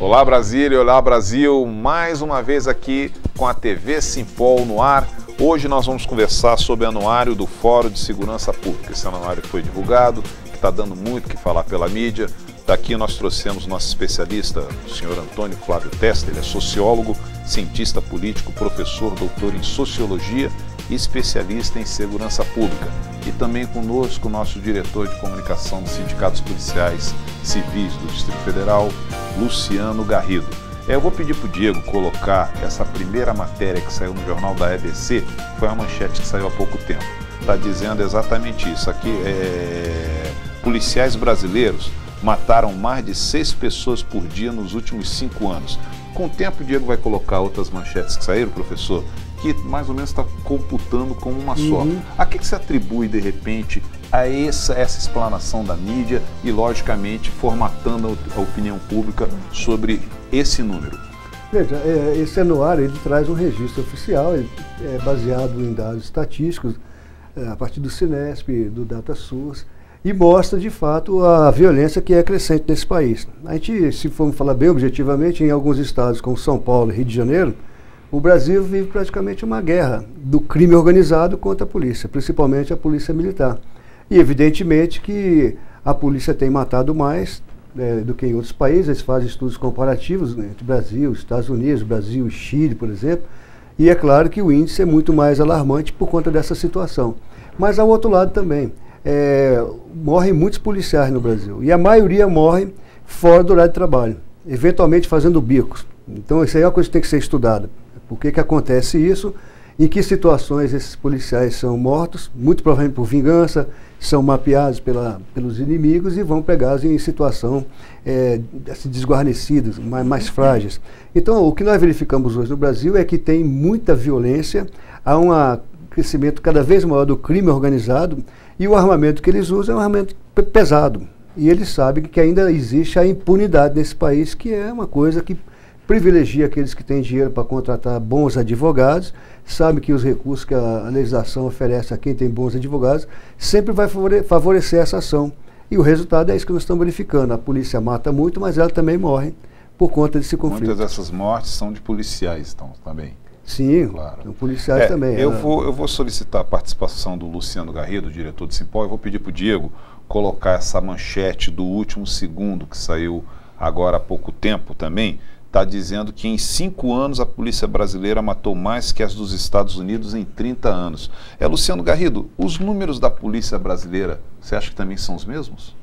Olá Brasília, olá Brasil, mais uma vez aqui com a TV Simpol no ar. Hoje nós vamos conversar sobre o anuário do Fórum de Segurança Pública. Esse anuário que foi divulgado, que está dando muito o que falar pela mídia. Daqui nós trouxemos nosso especialista, o senhor Antônio Flávio Testa. Ele é sociólogo, cientista político, professor, doutor em sociologia e especialista em segurança pública. E também conosco o nosso diretor de comunicação dos sindicatos policiais civis do Distrito Federal, Luciano Garrido. Eu vou pedir para o Diego colocar essa primeira matéria que saiu no jornal da EBC, foi uma manchete que saiu há pouco tempo. Está dizendo exatamente isso. Aqui, policiais brasileiros mataram mais de 6 pessoas por dia nos últimos 5 anos. Com o tempo, o Diego vai colocar outras manchetes que saíram, professor, que mais ou menos está computando como uma só. A que se atribui, de repente, a essa explanação da mídia e, logicamente, formatando a opinião pública sobre esse número? Veja, esse anuário ele traz um registro oficial, ele é baseado em dados estatísticos, a partir do Cinesp, do DataSource, e mostra, de fato, a violência que é crescente nesse país. A gente, se formos falar bem objetivamente, em alguns estados como São Paulo e Rio de Janeiro, o Brasil vive praticamente uma guerra do crime organizado contra a polícia, principalmente a polícia militar. E evidentemente que a polícia tem matado mais do que em outros países. Eles fazem estudos comparativos entre Brasil, Estados Unidos, Brasil e Chile, por exemplo. E é claro que o índice é muito mais alarmante por conta dessa situação. Mas ao outro lado também, morrem muitos policiais no Brasil. E a maioria morre fora do horário de trabalho, eventualmente fazendo bicos. Então isso aí é uma coisa que tem que ser estudada. Por que acontece isso? Em que situações esses policiais são mortos? Muito provavelmente por vingança, são mapeados pelos inimigos e vão pegados em situação desguarnecidas, mais frágeis. Então, o que nós verificamos hoje no Brasil é que tem muita violência, há um crescimento cada vez maior do crime organizado e o armamento que eles usam é um armamento pesado. E eles sabem que ainda existe a impunidade nesse país, que é uma coisa que privilegia aqueles que têm dinheiro para contratar bons advogados, sabe que os recursos que a legislação oferece a quem tem bons advogados sempre vai favorecer essa ação. E o resultado é isso que nós estamos verificando. A polícia mata muito, mas ela também morre por conta desse conflito. Muitas dessas mortes são de policiais, então, também. Sim, claro. Policiais também. Eu vou solicitar a participação do Luciano Garrido, diretor do Simpol, e vou pedir para o Diego colocar essa manchete do último segundo, que saiu agora há pouco tempo também. Está dizendo que em 5 anos a polícia brasileira matou mais que as dos Estados Unidos em 30 anos. Luciano Garrido, os números da polícia brasileira, você acha que também são os mesmos?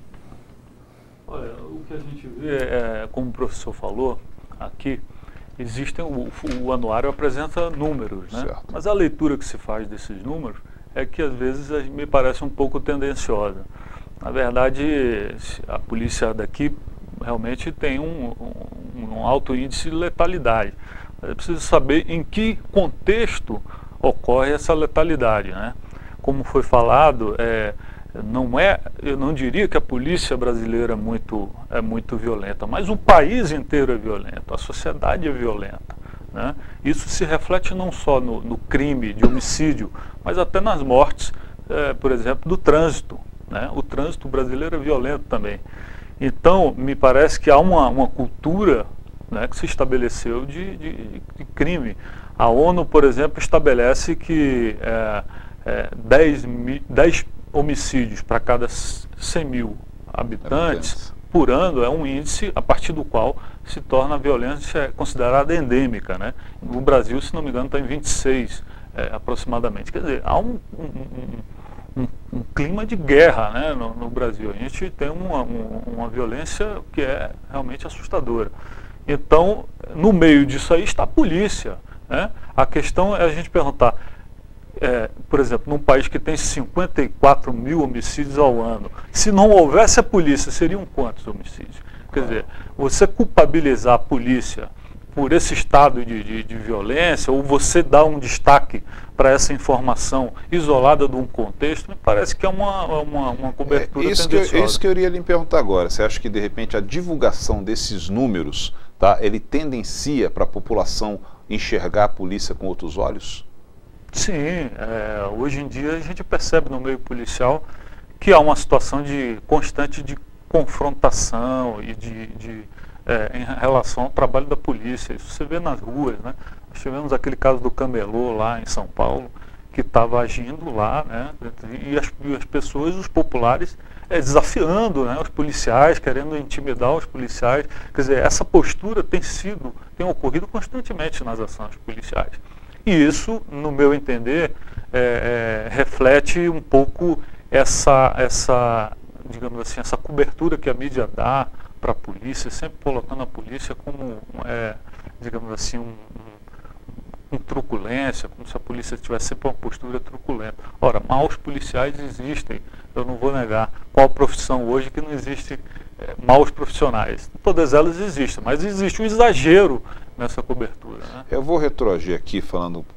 Olha, o que a gente vê como o professor falou aqui, o anuário apresenta números, né? Certo. Mas a leitura que se faz desses números é que às vezes me parece um pouco tendenciosa. Na verdade, a polícia daqui realmente tem um alto índice de letalidade. É preciso saber em que contexto ocorre essa letalidade, né? Como foi falado, eu não diria que a polícia brasileira é muito violenta, mas o país inteiro é violento, a sociedade é violenta, né? Isso se reflete não só no crime de homicídio, mas até nas mortes, por exemplo, do trânsito, né? O trânsito brasileiro é violento também. Então, me parece que há uma cultura, né, que se estabeleceu de crime. A ONU, por exemplo, estabelece que 10 homicídios para cada 100 mil habitantes por ano é um índice a partir do qual se torna a violência considerada endêmica, né? No Brasil, se não me engano, está em 26 aproximadamente. Quer dizer, há um clima de guerra, né, no Brasil. A gente tem uma violência que é realmente assustadora. Então, no meio disso aí está a polícia, né? A questão é a gente perguntar, por exemplo, num país que tem 54 mil homicídios ao ano, se não houvesse a polícia, seriam quantos homicídios? Quer dizer, você culpabilizar a polícia por esse estado de violência, ou você dá um destaque para essa informação isolada de um contexto, me parece que é uma cobertura tendenciosa. Isso que eu iria lhe perguntar agora. Você acha que, de repente, a divulgação desses números, tá, ele tendencia para a população enxergar a polícia com outros olhos? Sim. Hoje em dia a gente percebe no meio policial que há uma situação constante de confrontação e em relação ao trabalho da polícia. Isso você vê nas ruas, né? Nós tivemos aquele caso do camelô lá em São Paulo, que estava agindo lá, né? E as pessoas, os populares, desafiando, né, os policiais, querendo intimidar os policiais. Quer dizer, essa postura tem ocorrido constantemente nas ações policiais. E isso, no meu entender, reflete um pouco digamos assim, essa cobertura que a mídia dá para a polícia, sempre colocando a polícia como, digamos assim, com truculência, como se a polícia tivesse sempre uma postura truculenta. Ora, maus policiais existem, eu não vou negar. Qual profissão hoje que não existe maus profissionais? Todas elas existem, mas existe um exagero nessa cobertura, né? Eu vou retroagir aqui,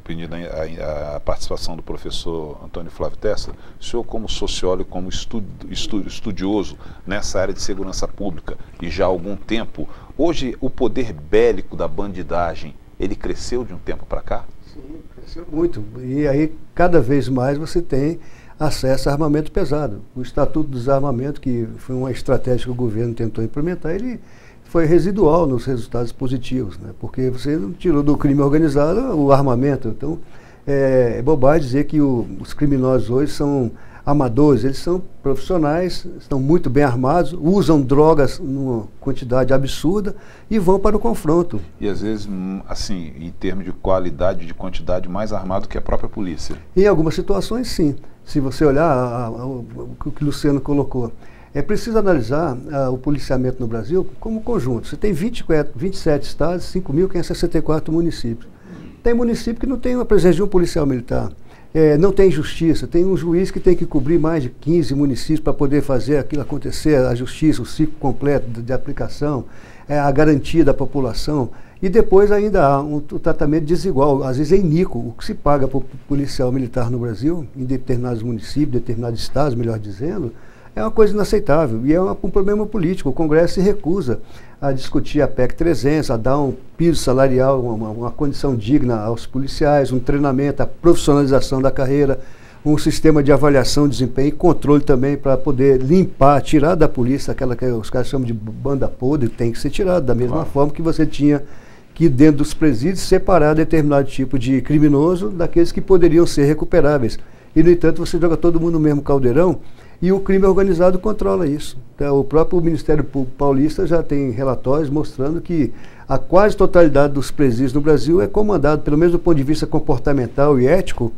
pedindo a participação do professor Antônio Flávio Testa. O senhor, como sociólogo, como estudioso nessa área de segurança pública e já há algum tempo, hoje o poder bélico da bandidagem, ele cresceu de um tempo para cá? Sim, cresceu muito. E aí, cada vez mais, você tem acesso a armamento pesado. O Estatuto do Desarmamento, que foi uma estratégia que o governo tentou implementar, ele foi residual nos resultados positivos, né? Porque você não tirou do crime organizado o armamento. Então, é bobagem dizer que os criminosos hoje são amadores. Eles são profissionais, estão muito bem armados, usam drogas numa quantidade absurda e vão para o confronto. E às vezes, assim, em termos de qualidade, de quantidade, mais armado que a própria polícia. Em algumas situações, sim. Se você olhar o que o Luciano colocou, é preciso analisar o policiamento no Brasil como conjunto. Você tem 27 estados, 5.564 municípios. Tem município que não tem a presença de um policial militar. Não tem justiça, tem um juiz que tem que cobrir mais de 15 municípios para poder fazer aquilo acontecer, a justiça, o ciclo completo de aplicação, a garantia da população. E depois ainda há um tratamento desigual, às vezes é iníquo. O que se paga para o policial militar no Brasil, em determinados municípios, determinados estados, melhor dizendo, é uma coisa inaceitável e é um problema político. O Congresso se recusa a discutir a PEC 300, a dar um piso salarial, uma condição digna aos policiais, um treinamento, a profissionalização da carreira, um sistema de avaliação de desempenho e controle também para poder limpar, tirar da polícia aquela que os caras chamam de banda podre, tem que ser tirado, da mesma forma que você tinha que dentro dos presídios separar determinado tipo de criminoso daqueles que poderiam ser recuperáveis. E, no entanto, você joga todo mundo no mesmo caldeirão e o crime organizado controla isso. Então, o próprio Ministério Público Paulista já tem relatórios mostrando que a quase totalidade dos presídios no Brasil é comandado, pelo menos do ponto de vista comportamental e ético,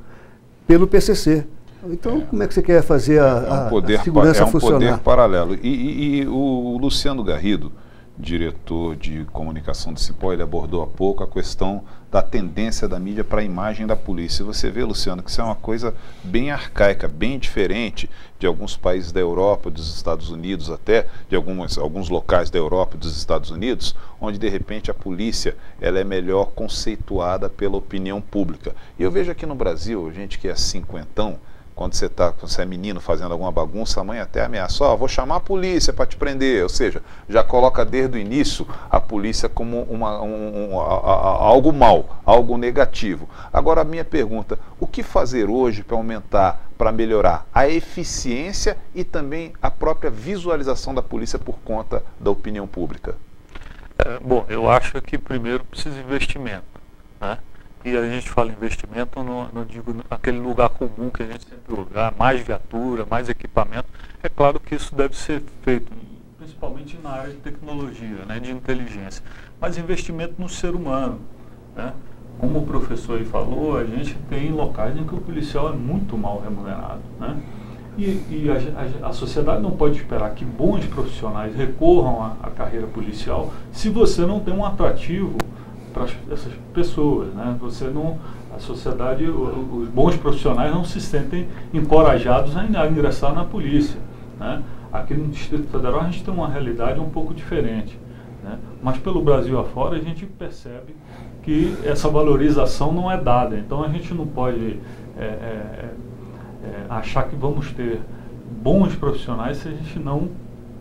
pelo PCC. Então, como é que você quer fazer a segurança funcionar? É um poder paralelo. E o Luciano Garrido, diretor de comunicação do Cipó, ele abordou há pouco a questão da tendência da mídia para a imagem da polícia. Você vê, Luciano, que isso é uma coisa bem arcaica, bem diferente de alguns países da Europa, dos Estados Unidos até, de alguns locais da Europa e dos Estados Unidos, onde de repente a polícia ela é melhor conceituada pela opinião pública. E eu vejo aqui no Brasil, gente que é cinquentão, quando você é menino fazendo alguma bagunça, a mãe até ameaça, vou chamar a polícia para te prender. Ou seja, já coloca desde o início a polícia como algo mal, algo negativo. Agora a minha pergunta, o que fazer hoje para aumentar, para melhorar a eficiência e também a própria visualização da polícia por conta da opinião pública? Bom, eu acho que primeiro precisa de investimento, né? E a gente fala investimento, não digo aquele lugar comum que a gente sempre lugar, mais viatura, mais equipamento. É claro que isso deve ser feito, principalmente na área de tecnologia, né, de inteligência. Mas investimento no ser humano, né? Como o professor aí falou, a gente tem locais em que o policial é muito mal remunerado, né? E a sociedade não pode esperar que bons profissionais recorram à carreira policial se você não tem um atrativo para essas pessoas, né? A sociedade, os bons profissionais não se sentem encorajados a ingressar na polícia, né? Aqui no Distrito Federal a gente tem uma realidade um pouco diferente, né? Mas pelo Brasil afora a gente percebe que essa valorização não é dada. Então a gente não pode achar que vamos ter bons profissionais se a gente não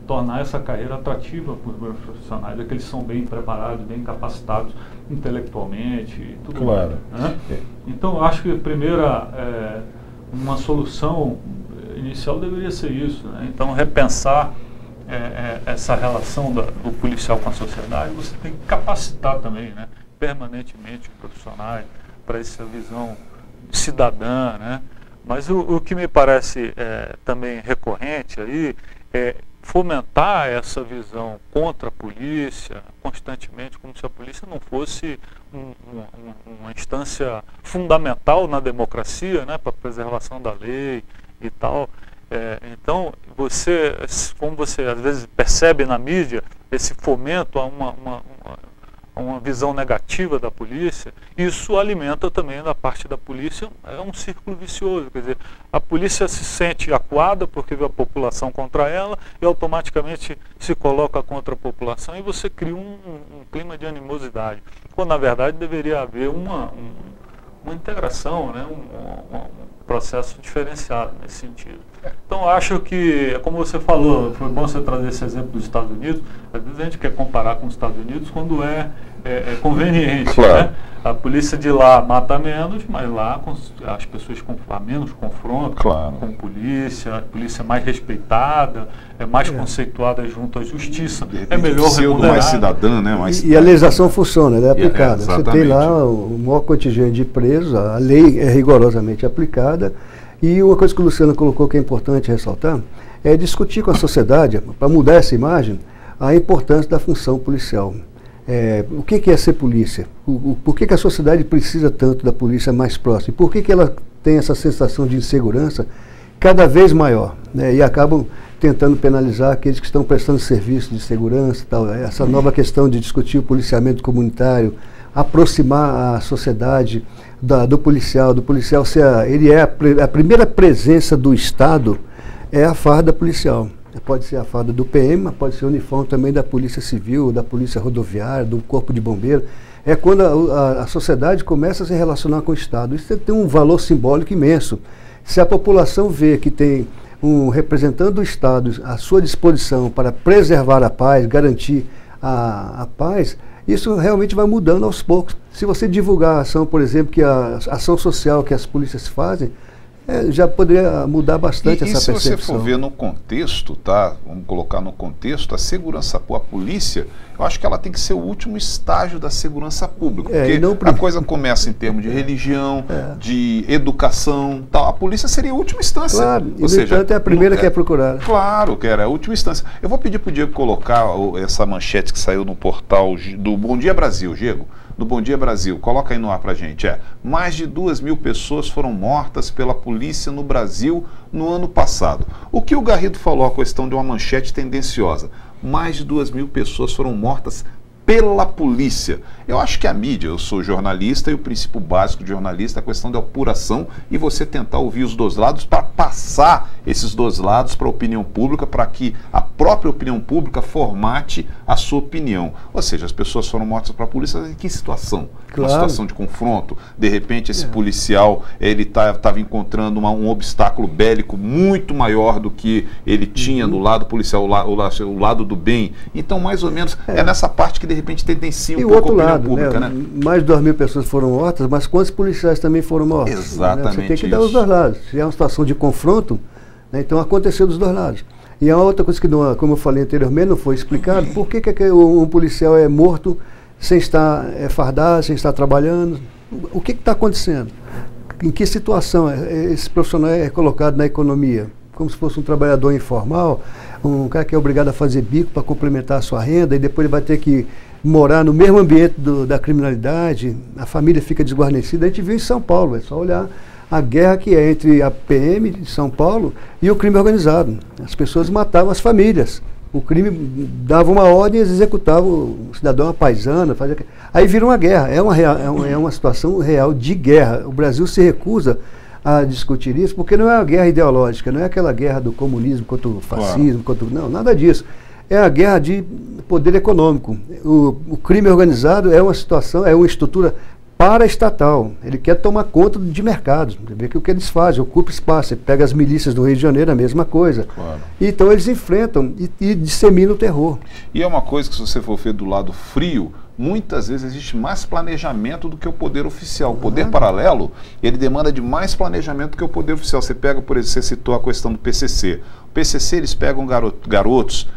tornar essa carreira atrativa para os bons profissionais, é que eles são bem preparados, bem capacitados intelectualmente e tudo claro. Mais, né? Então, eu acho que a primeira, uma solução inicial deveria ser isso, né? Então, repensar essa relação do policial com a sociedade, você tem que capacitar também, né, permanentemente os profissionais para essa visão cidadã, né? Mas o que me parece também recorrente aí é fomentar essa visão contra a polícia constantemente, como se a polícia não fosse uma instância fundamental na democracia, né, para a preservação da lei e tal. Então, como você às vezes percebe na mídia, esse fomento a uma visão negativa da polícia, isso alimenta também da parte da polícia, é um círculo vicioso, quer dizer, a polícia se sente acuada porque vê a população contra ela e automaticamente se coloca contra a população e você cria um clima de animosidade, quando na verdade deveria haver uma integração, né, um processo diferenciado nesse sentido. Então acho que, como você falou, foi bom você trazer esse exemplo dos Estados Unidos. Às vezes a gente quer comparar com os Estados Unidos quando é conveniente, claro, né? A polícia de lá mata menos, mas lá as pessoas há menos confronto, claro, com a polícia mais respeitada, é mais conceituada junto à justiça, é melhor remunerada. Mais cidadã, né? E a legislação funciona, ela é aplicada. Você tem lá o maior contingente de presos, a lei é rigorosamente aplicada. E uma coisa que o Luciano colocou que é importante ressaltar é discutir com a sociedade, para mudar essa imagem, a importância da função policial. O que é ser polícia? Por que a sociedade precisa tanto da polícia mais próxima? Por que ela tem essa sensação de insegurança cada vez maior, né? E acabam tentando penalizar aqueles que estão prestando serviço de segurança, tal. Essa nova questão de discutir o policiamento comunitário, aproximar a sociedade do policial ser ele é a primeira presença do Estado, é a farda policial. Pode ser a farda do PM, mas pode ser o uniforme também da Polícia Civil, da Polícia Rodoviária, do Corpo de Bombeiro. É quando a sociedade começa a se relacionar com o Estado. Isso tem um valor simbólico imenso. Se a população vê que tem um representante do Estado à sua disposição para preservar a paz, garantir a paz, isso realmente vai mudando aos poucos. Se você divulgar a ação, por exemplo, que a ação social que as polícias fazem, já poderia mudar bastante essa percepção. E se você for ver no contexto, tá? Vamos colocar no contexto, a polícia, eu acho que ela tem que ser o último estágio da segurança pública, porque a coisa começa em termos de religião, de educação, tal. A polícia seria a última instância. Claro, e no entanto é a primeira que é procurada. Claro, que era a última instância. Eu vou pedir para o Diego colocar essa manchete que saiu no portal do Bom Dia Brasil, Diego. Do Bom Dia Brasil, coloca aí no ar pra gente, mais de 2.000 pessoas foram mortas pela polícia no Brasil no ano passado. O que o Garrido falou, a questão de uma manchete tendenciosa, mais de 2.000 pessoas foram mortas pela polícia. Eu acho que a mídia, eu sou jornalista e o princípio básico de jornalista é a questão da apuração e você tentar ouvir os dois lados para passar esses dois lados para a opinião pública, para que a própria opinião pública formate a sua opinião. Ou seja, as pessoas foram mortas pela polícia em que situação? Claro. Uma situação de confronto. De repente esse policial, ele estava encontrando um obstáculo bélico muito maior do que ele tinha no lado policial, o lado do bem. Então, mais ou menos, é nessa parte que de repente tendencia um pouco a opinião pública, né? Mais de 2.000 pessoas foram mortas, mas quantos policiais também foram mortos? Exatamente. Você tem que dar os dois lados. Se é uma situação de confronto, né, então aconteceu dos dois lados. E a outra coisa que, como eu falei anteriormente, não foi explicado, por que um policial é morto sem estar fardado, sem estar trabalhando? O que está acontecendo? Em que situação esse profissional é colocado na economia? Como se fosse um trabalhador informal, um cara que é obrigado a fazer bico para complementar a sua renda e depois ele vai ter que morar no mesmo ambiente da criminalidade, a família fica desguarnecida. A gente viu em São Paulo, é só olhar a guerra que é entre a PM de São Paulo e o crime organizado. As pessoas matavam as famílias. O crime dava uma ordem e eles executavam o cidadão, a paisana. Aí vira uma guerra. É uma situação real de guerra. O Brasil se recusa a discutir isso, porque não é uma guerra ideológica, não é aquela guerra do comunismo contra o fascismo, não, nada disso. É a guerra de poder econômico. O crime organizado é uma situação, é uma estrutura paraestatal. Ele quer tomar conta de mercados. Você vê que o que eles fazem, ocupa espaço. Você pega as milícias do Rio de Janeiro, a mesma coisa. Claro. Então eles enfrentam e disseminam o terror. E é uma coisa que, se você for ver do lado frio, muitas vezes existe mais planejamento do que o poder oficial. O poder paralelo, ele demanda de mais planejamento do que o poder oficial. Você pega, por exemplo, você citou a questão do PCC. O PCC, eles pegam garotos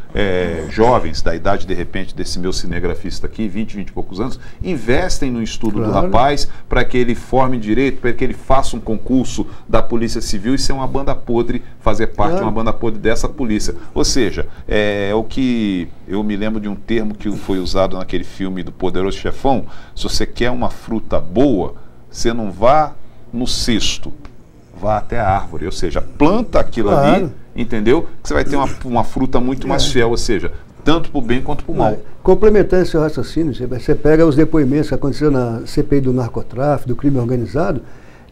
jovens, da idade, de repente, desse meu cinegrafista aqui, 20 e poucos anos, investem no estudo do rapaz para que ele forme direito, para que ele faça um concurso da Polícia Civil e ser uma banda podre, fazer parte de uma banda podre dessa polícia. Ou seja, o que eu me lembro de um termo que foi usado naquele filme do Poderoso Chefão: se você quer uma fruta boa, você não vá no cesto, vá até a árvore, ou seja, planta aquilo ali, entendeu? Que você vai ter uma fruta muito mais fiel, ou seja, tanto para o bem quanto para o mal. Complementando esse raciocínio, você pega os depoimentos que aconteceram na CPI do narcotráfico, do crime organizado,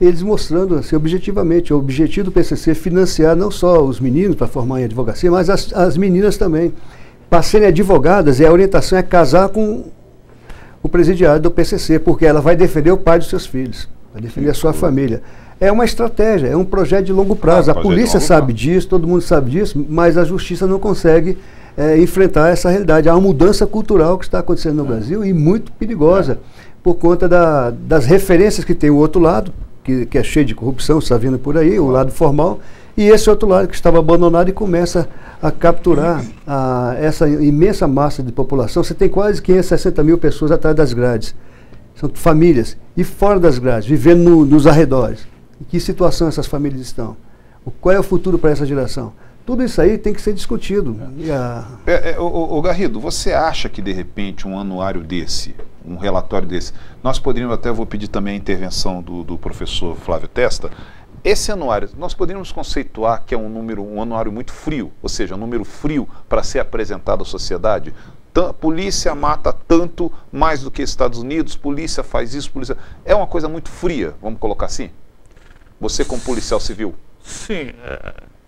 eles mostrando assim, objetivamente, o objetivo do PCC é financiar não só os meninos para formar em advocacia, mas as meninas também. Para serem advogadas, a orientação é casar com o presidiário do PCC, porque ela vai defender o pai dos seus filhos, vai defender a sua família. É uma estratégia, é um projeto de longo prazo. A polícia sabe disso, todo mundo sabe disso, mas a justiça não consegue enfrentar essa realidade. Há uma mudança cultural que está acontecendo no Brasil e muito perigosa, por conta das referências que tem o outro lado, que é cheio de corrupção, está vindo por aí, o lado formal, e esse outro lado que estava abandonado e começa a capturar essa imensa massa de população. Você tem quase 560 mil pessoas atrás das grades. São famílias. E fora das grades, vivendo nos arredores. Em que situação essas famílias estão? Qual é o futuro para essa geração? Tudo isso aí tem que ser discutido. Garrido, você acha que de repente um anuário desse, um relatório desse, nós poderíamos, até vou pedir também a intervenção do professor Flávio Testa, esse anuário, nós poderíamos conceituar que é um anuário muito frio, ou seja, um número frio para ser apresentado à sociedade? Polícia mata tanto mais do que Estados Unidos, polícia faz isso, polícia... É uma coisa muito fria, vamos colocar assim? Você como policial civil? Sim,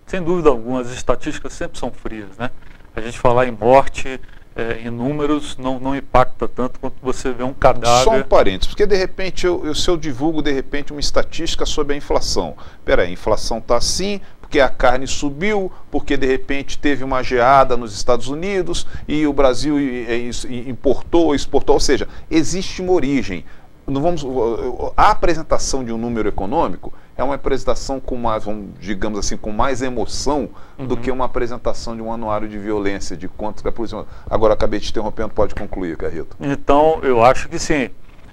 sem dúvida alguma, as estatísticas sempre são frias, né? A gente falar em morte, em números, não impacta tanto quanto você vê um cadáver. Só um parênteses, porque de repente, se eu divulgo de repente uma estatística sobre a inflação. Peraí, a inflação está assim, porque a carne subiu, porque de repente teve uma geada nos Estados Unidos e o Brasil importou, exportou, ou seja, existe uma origem. A apresentação de um número econômico é uma apresentação com mais, digamos assim, com mais emoção do que uma apresentação de um anuário de violência, de quanto que a polícia... Agora, acabei te interrompendo, pode concluir, Garrido. Então, eu acho que sim,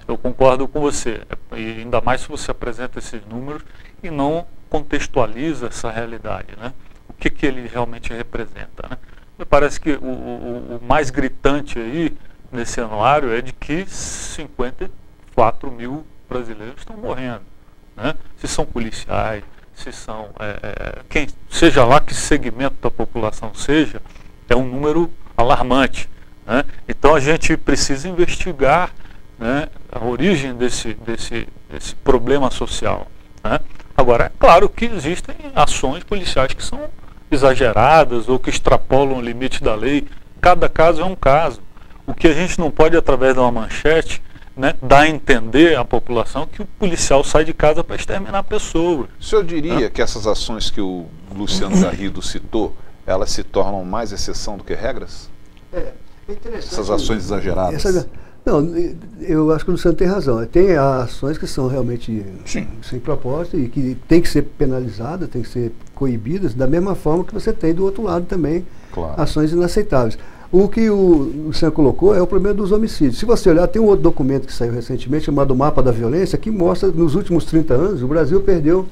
eu concordo com você, e ainda mais se você apresenta esses números e não contextualiza essa realidade, né? O que ele realmente representa, né? Me parece que o mais gritante aí nesse anuário é de que 54 mil brasileiros estão morrendo, né? Se são policiais, se são quem seja lá que segmento da população seja, é um número alarmante, né? Então a gente precisa investigar, né, a origem desse problema social, né? Agora, é claro que existem ações policiais que são exageradas ou que extrapolam o limite da lei. Cada caso é um caso. O que a gente não pode, através de uma manchete, né, dar a entender à população que o policial sai de casa para exterminar pessoas. O senhor diria que essas ações que o Luciano Garrido citou, elas se tornam mais exceção do que regras? É interessante. Essas ações exageradas. Não, eu acho que o Luciano tem razão. Tem ações que são realmente sem propósito e que tem que ser penalizadas, tem que ser coibidas, da mesma forma que você tem do outro lado também, ações inaceitáveis. O que o Luciano colocou é o problema dos homicídios. Se você olhar, tem um outro documento que saiu recentemente, chamado Mapa da Violência, que mostra que nos últimos 30 anos o Brasil perdeu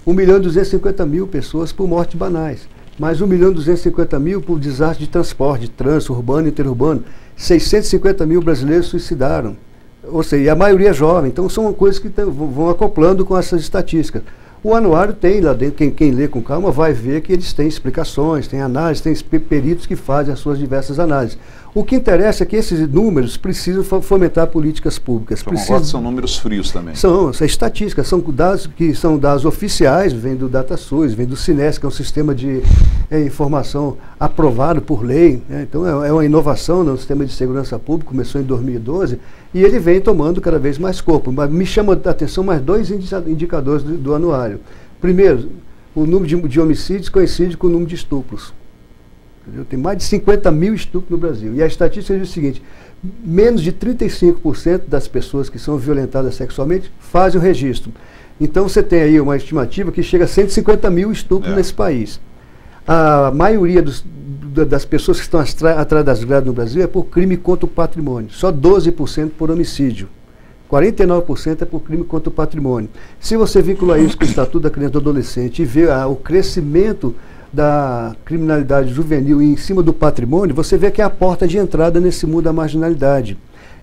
1.250.000 pessoas por mortes banais, mais 1.250.000 por desastre de transporte, de trânsito urbano e interurbano. 650 mil brasileiros suicidaram, ou seja, e a maioria é jovem. Então são coisas que vão acoplando com essas estatísticas. O anuário tem lá dentro, quem lê com calma vai ver que eles têm explicações, têm análises, tem peritos que fazem as suas diversas análises. O que interessa é que esses números precisam fomentar políticas públicas. São números frios também. São estatísticas, são dados que são dados oficiais, vem do DataSUS, vem do Cines, que é um sistema de informação aprovado por lei, né? Então é uma inovação no sistema de segurança pública, começou em 2012, e ele vem tomando cada vez mais corpo. Mas me chama a atenção mais dois indicadores do anuário. Primeiro, o número de homicídios coincide com o número de estupros. Tem mais de 50 mil estupros no Brasil. E a estatística diz o seguinte: menos de 35% das pessoas que são violentadas sexualmente fazem o registro. Então você tem aí uma estimativa que chega a 150 mil estupros nesse país. A maioria das pessoas que estão atrás das grades no Brasil é por crime contra o patrimônio. Só 12% por homicídio. 49% é por crime contra o patrimônio. Se você vincular isso com o Estatuto da Criança e do Adolescente e ver o crescimento da criminalidade juvenil em cima do patrimônio, você vê que é a porta de entrada nesse mundo da marginalidade.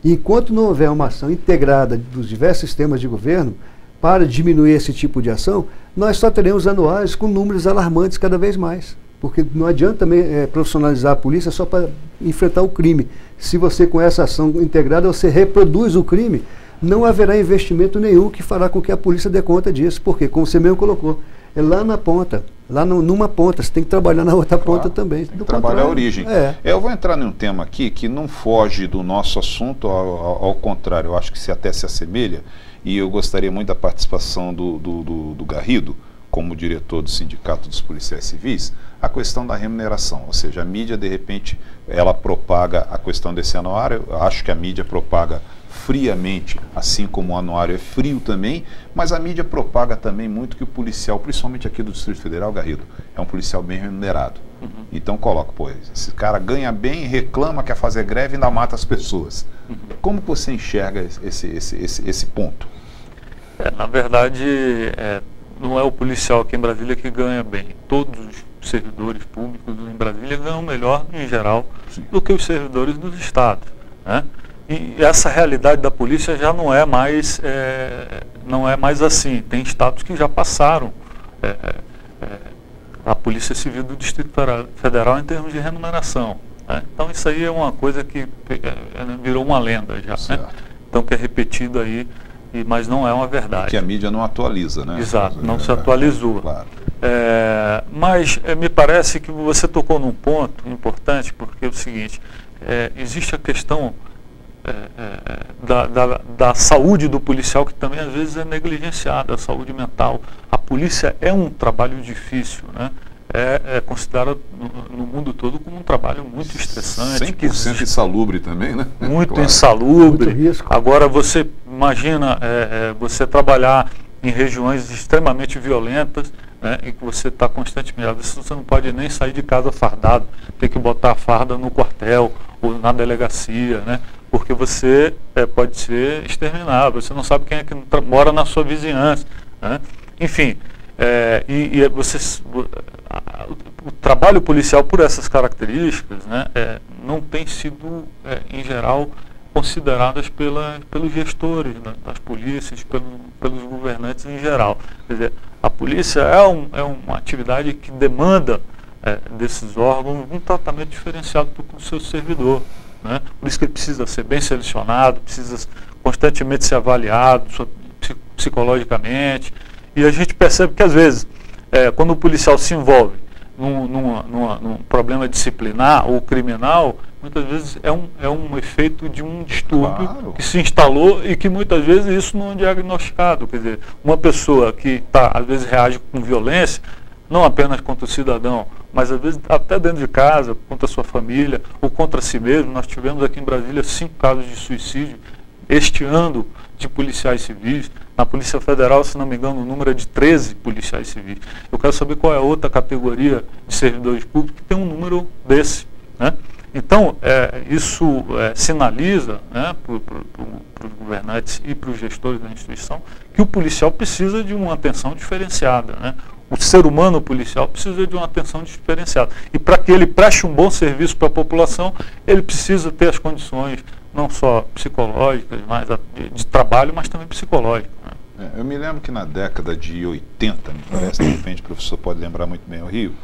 E enquanto não houver uma ação integrada dos diversos sistemas de governo para diminuir esse tipo de ação, nós só teremos anuários com números alarmantes cada vez mais. Porque não adianta também profissionalizar a polícia só para enfrentar o crime. Se você, com essa ação integrada, você reproduz o crime, não haverá investimento nenhum que fará com que a polícia dê conta disso. Porque, como você mesmo colocou, é lá na ponta, numa ponta, você tem que trabalhar na outra ponta também. Tem que trabalhar a origem. Eu vou entrar num tema aqui que não foge do nosso assunto, ao contrário, eu acho que até se assemelha, e eu gostaria muito da participação do Garrido, como diretor do Sindicato dos Policiais Civis, a questão da remuneração. Ou seja, a mídia, de repente, ela propaga a questão desse anuário. Eu acho que a mídia propaga friamente, assim como o anuário é frio também, mas a mídia propaga também muito que o policial, principalmente aqui do Distrito Federal, Garrido, é um policial bem remunerado. Então coloca, pô, esse cara ganha bem, reclama, quer fazer greve e ainda mata as pessoas. Como você enxerga esse ponto? Na verdade, não é o policial aqui em Brasília que ganha bem. Todos os servidores públicos em Brasília ganham melhor, em geral, do que os servidores dos estados, né? E essa realidade da polícia já não é mais assim. Tem estados que já passaram a Polícia Civil do Distrito Federal em termos de remuneração, né? Então isso aí é uma coisa que virou uma lenda já, né? Então que é repetido aí, mas não é uma verdade. Que a mídia não atualiza, né? Exato, não se atualizou. Claro. Mas me parece que você tocou num ponto importante, porque é o seguinte, existe a questão da saúde do policial, que também às vezes é negligenciada, a saúde mental. A polícia é um trabalho difícil, né? É considerado no mundo todo como um trabalho muito estressante. 100% insalubre também, né? Muito claro. Insalubre. Muito risco. Agora você imagina você trabalhar em regiões extremamente violentas, né, em que você está constantemente, às vezes você não pode nem sair de casa fardado, tem que botar a farda no quartel ou na delegacia, né? Porque você pode ser exterminado, você não sabe quem é que mora na sua vizinhança, né? Enfim, o trabalho policial, por essas características, né, não tem sido, em geral, consideradas pelos gestores, né, das polícias, pelos governantes em geral. Quer dizer, a polícia é uma atividade que demanda desses órgãos um tratamento diferenciado para o seu servidor, né? Por isso que ele precisa ser bem selecionado, precisa constantemente ser avaliado psicologicamente. E a gente percebe que às vezes, quando o policial se envolve num problema disciplinar ou criminal, muitas vezes é um efeito de um distúrbio, claro, que se instalou e que muitas vezes isso não é diagnosticado. Quer dizer, uma pessoa que às vezes reage com violência, não apenas contra o cidadão, mas às vezes até dentro de casa, contra a sua família ou contra si mesmo. Nós tivemos aqui em Brasília 5 casos de suicídio este ano de policiais civis. Na Polícia Federal, se não me engano, o número é de 13 policiais civis. Eu quero saber qual é a outra categoria de servidores públicos que tem um número desse, né? Então, isso sinaliza, né, para os governantes e para os gestores da instituição que o policial precisa de uma atenção diferenciada, né? O ser humano policial precisa de uma atenção diferenciada. E para que ele preste um bom serviço para a população, ele precisa ter as condições, não só psicológicas, mas de trabalho, mas também psicológicas, né? Eu me lembro que na década de 80, me parece, de repente o professor pode lembrar muito bem o Rio,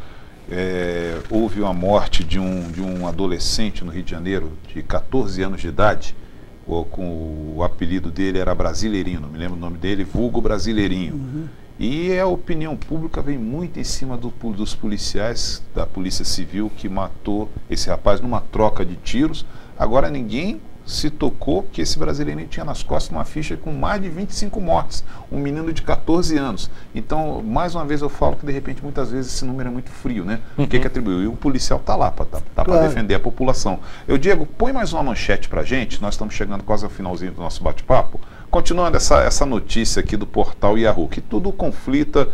houve uma morte de um adolescente no Rio de Janeiro, de 14 anos de idade, com o apelido dele era Brasileirinho, me lembro o nome dele, vulgo Brasileirinho. Uhum. E a opinião pública vem muito em cima dos policiais da Polícia Civil que matou esse rapaz numa troca de tiros. Agora ninguém se tocou que esse brasileirinho tinha nas costas uma ficha com mais de 25 mortes, um menino de 14 anos. Então, mais uma vez eu falo que de repente muitas vezes esse número é muito frio, né? O que atribuiu? E o policial está lá para defender a população. Diego, põe mais uma manchete para a gente, nós estamos chegando quase ao finalzinho do nosso bate-papo. Continuando essa notícia aqui do portal Yahoo, que tudo converge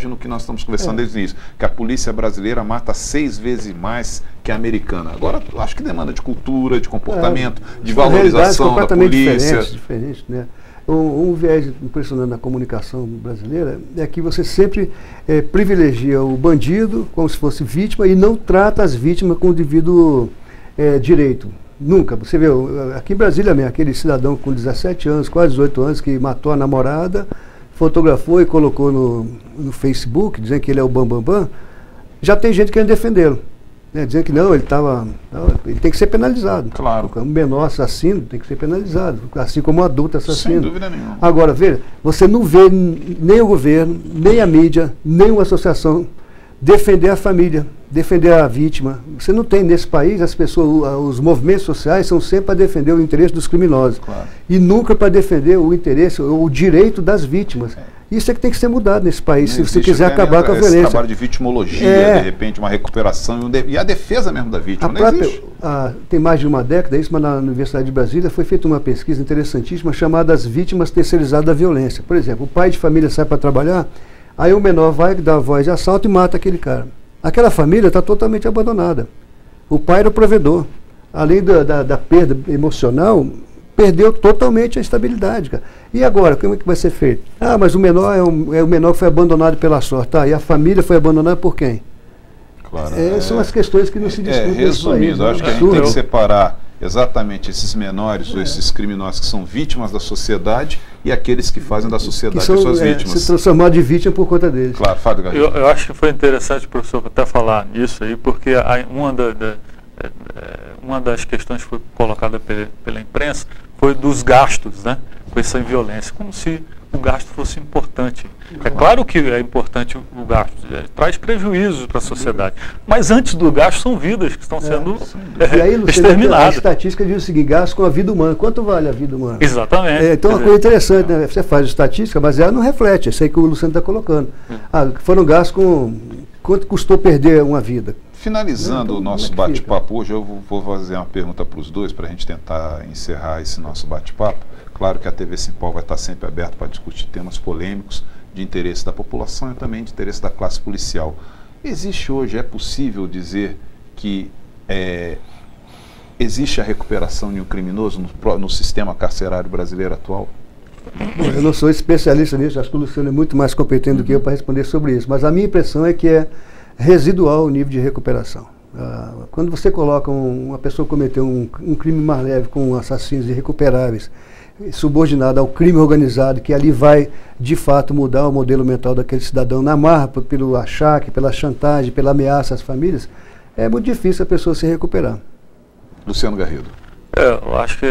no que nós estamos conversando desde o início, que a polícia brasileira mata 6 vezes mais que a americana. Agora, acho que demanda de cultura, de comportamento, de valorização da polícia. Diferente, né? Um viés impressionante na comunicação brasileira é que você sempre privilegia o bandido como se fosse vítima e não trata as vítimas com o devido direito. Nunca. Você vê, aqui em Brasília mesmo, aquele cidadão com 17 anos, quase 18 anos, que matou a namorada, fotografou e colocou no Facebook, dizendo que ele é o bambambam, já tem gente querendo defendê-lo. Né, dizendo que não, ele tem que ser penalizado. Claro. Um menor assassino tem que ser penalizado, assim como um adulto assassino. Sem dúvida nenhuma. Agora, veja, você não vê nem o governo, nem a mídia, nem uma associação defender a família, defender a vítima. Você não tem nesse país, as pessoas, os movimentos sociais são sempre para defender o interesse dos criminosos. Claro. E nunca para defender o interesse, o direito das vítimas. Isso é que tem que ser mudado nesse país, se você quiser acabar com a violência. Esse trabalho de vitimologia, de repente uma recuperação e a defesa mesmo da vítima. Tem mais de uma década, mas na Universidade de Brasília foi feita uma pesquisa interessantíssima chamada As Vítimas Terceirizadas da Violência. Por exemplo, o pai de família sai para trabalhar, aí o menor vai dar voz de assalto e mata aquele cara. Aquela família está totalmente abandonada. O pai era o provedor. Além da perda emocional, perdeu totalmente a estabilidade, cara. E agora, como é que vai ser feito? Ah, mas o menor é o menor que foi abandonado pela sorte. Tá, e a família foi abandonada por quem? Claro. São as questões que não se discutem. Resumindo, acho que a gente tem que separar exatamente esses menores ou esses criminosos que são vítimas da sociedade e aqueles que fazem da sociedade as suas vítimas. Se transformar de vítima por conta deles. Claro, Fábio Garrido. Eu acho que foi interessante, professor, até falar nisso aí, porque uma das questões que foi colocada pela imprensa foi dos gastos, né, com essa violência, como se o gasto fosse importante. É claro que é importante o gasto, traz prejuízos para a sociedade, mas antes do gasto são vidas que estão sendo exterminadas. A estatística diz o seguinte: gasto com a vida humana. Quanto vale a vida humana? Exatamente. Então, uma coisa interessante, né? Você faz estatística, mas ela não reflete, isso aí que o Luciano está colocando. Foram gastos com quanto custou perder uma vida. Finalizando o nosso bate-papo hoje, eu vou fazer uma pergunta para os dois, para a gente tentar encerrar esse nosso bate-papo. Claro que a TV Simpol vai estar sempre aberta para discutir temas polêmicos de interesse da população e também de interesse da classe policial. Existe hoje, é possível dizer que existe a recuperação de um criminoso no sistema carcerário brasileiro atual? Bom, eu não sou especialista nisso, acho que o Luciano é muito mais competente do que eu para responder sobre isso, mas a minha impressão é que é residual o nível de recuperação. Quando você coloca uma pessoa que cometeu um crime mais leve com assassinos irrecuperáveis, subordinado ao crime organizado, que ali vai de fato mudar o modelo mental daquele cidadão na marra, pelo achaque, pela chantagem, pela ameaça às famílias, é muito difícil a pessoa se recuperar. Luciano Garrido. Eu acho que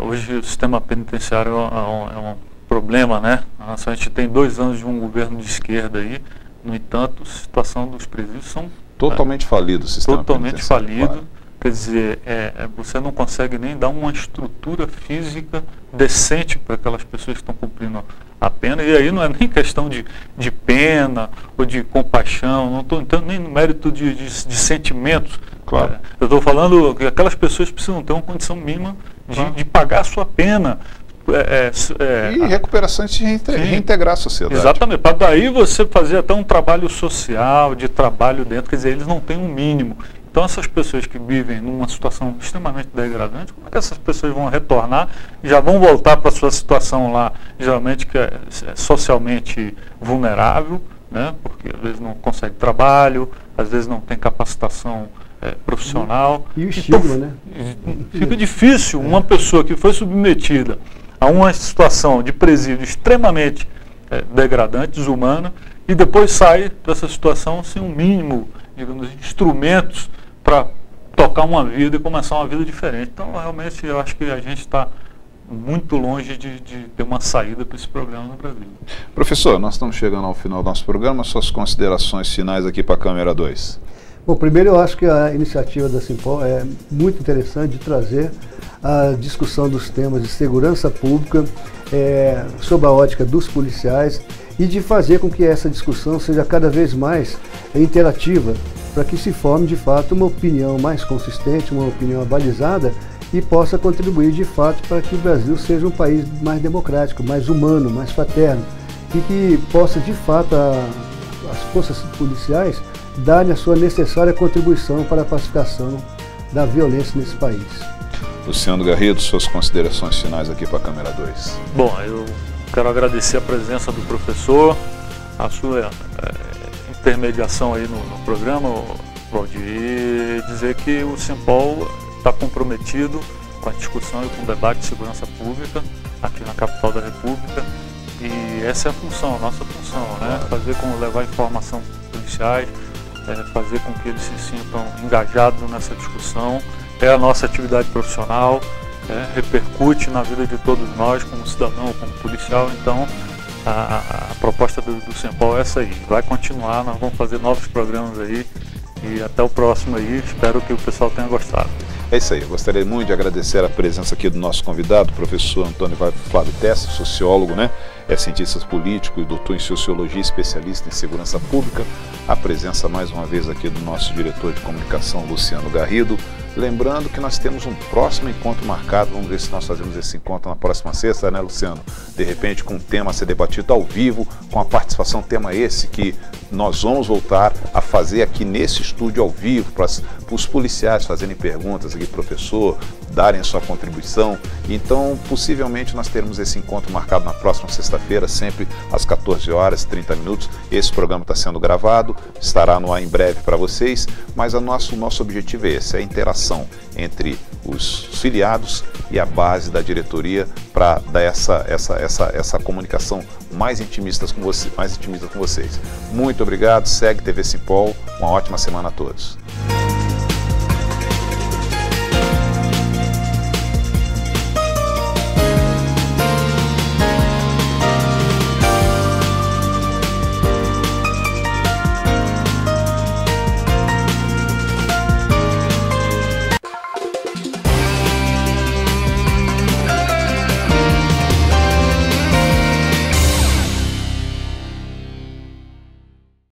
hoje o sistema penitenciário é um problema, né? A gente tem 2 anos de um governo de esquerda aí, no entanto, a situação dos presídios são totalmente falido o sistema totalmente falido. Claro. Quer dizer, você não consegue nem dar uma estrutura física decente para aquelas pessoas que estão cumprindo a pena, e aí não é nem questão de pena ou de compaixão, não estou entrando nem no mérito de sentimentos. Claro. Eu estou falando que aquelas pessoas precisam ter uma condição mínima de pagar a sua pena. E recuperação de reintegrar a sociedade. Exatamente, para daí você fazer até um trabalho social, de trabalho dentro, quer dizer, eles não têm um mínimo. Então essas pessoas que vivem numa situação extremamente degradante, como é que essas pessoas vão retornar e já vão voltar para a sua situação lá, geralmente que é socialmente vulnerável, né? Porque às vezes não consegue trabalho, às vezes não tem capacitação profissional. E o estigma, né? Fica difícil uma pessoa que foi submetida a uma situação de presídio extremamente degradante, desumana, e depois sai dessa situação sem um mínimo, digamos, instrumentos para tocar uma vida e começar uma vida diferente. Então, realmente, eu acho que a gente está muito longe de ter uma saída para esse problema no Brasil. Professor, nós estamos chegando ao final do nosso programa. Suas considerações finais aqui para a câmera 2. Bom, primeiro eu acho que a iniciativa da Simpol é muito interessante de trazer a discussão dos temas de segurança pública sob a ótica dos policiais e de fazer com que essa discussão seja cada vez mais interativa, para que se forme de fato uma opinião mais consistente, uma opinião abalizada e possa contribuir de fato para que o Brasil seja um país mais democrático, mais humano, mais fraterno e que possa de fato as forças policiais darem a sua necessária contribuição para a pacificação da violência nesse país. Luciano Garrido, suas considerações finais aqui para a câmera 2. Bom, eu quero agradecer a presença do professor, a sua intermediação aí no programa, Valdir, e dizer que o Simpol está comprometido com a discussão e com o debate de segurança pública aqui na capital da República, e essa é a função, a nossa função, né? Levar informação para os policiais, fazer com que eles se sintam engajados nessa discussão. É a nossa atividade profissional, repercute na vida de todos nós, como cidadão, como policial. Então, a proposta do Simpol é essa aí. Vai continuar, nós vamos fazer novos programas aí e até o próximo aí. Espero que o pessoal tenha gostado. É isso aí, eu gostaria muito de agradecer a presença aqui do nosso convidado, o professor Antônio Flávio Testa, sociólogo, né? É cientista político e doutor em sociologia, especialista em segurança pública. A presença mais uma vez aqui do nosso diretor de comunicação, Luciano Garrido. Lembrando que nós temos um próximo encontro marcado, vamos ver se nós fazemos esse encontro na próxima sexta, né, Luciano? De repente com um tema a ser debatido ao vivo, com a participação, tema esse que nós vamos voltar a fazer aqui nesse estúdio ao vivo, para os policiais fazerem perguntas aqui, professor, darem a sua contribuição. Então, possivelmente nós teremos esse encontro marcado na próxima sexta-feira, sempre às 14h30. Esse programa está sendo gravado, estará no ar em breve para vocês, mas o nosso objetivo é esse, é a interação entre os filiados e a base da diretoria para dar essa comunicação mais intimista com vocês. Muito obrigado, segue TV Simpol, uma ótima semana a todos.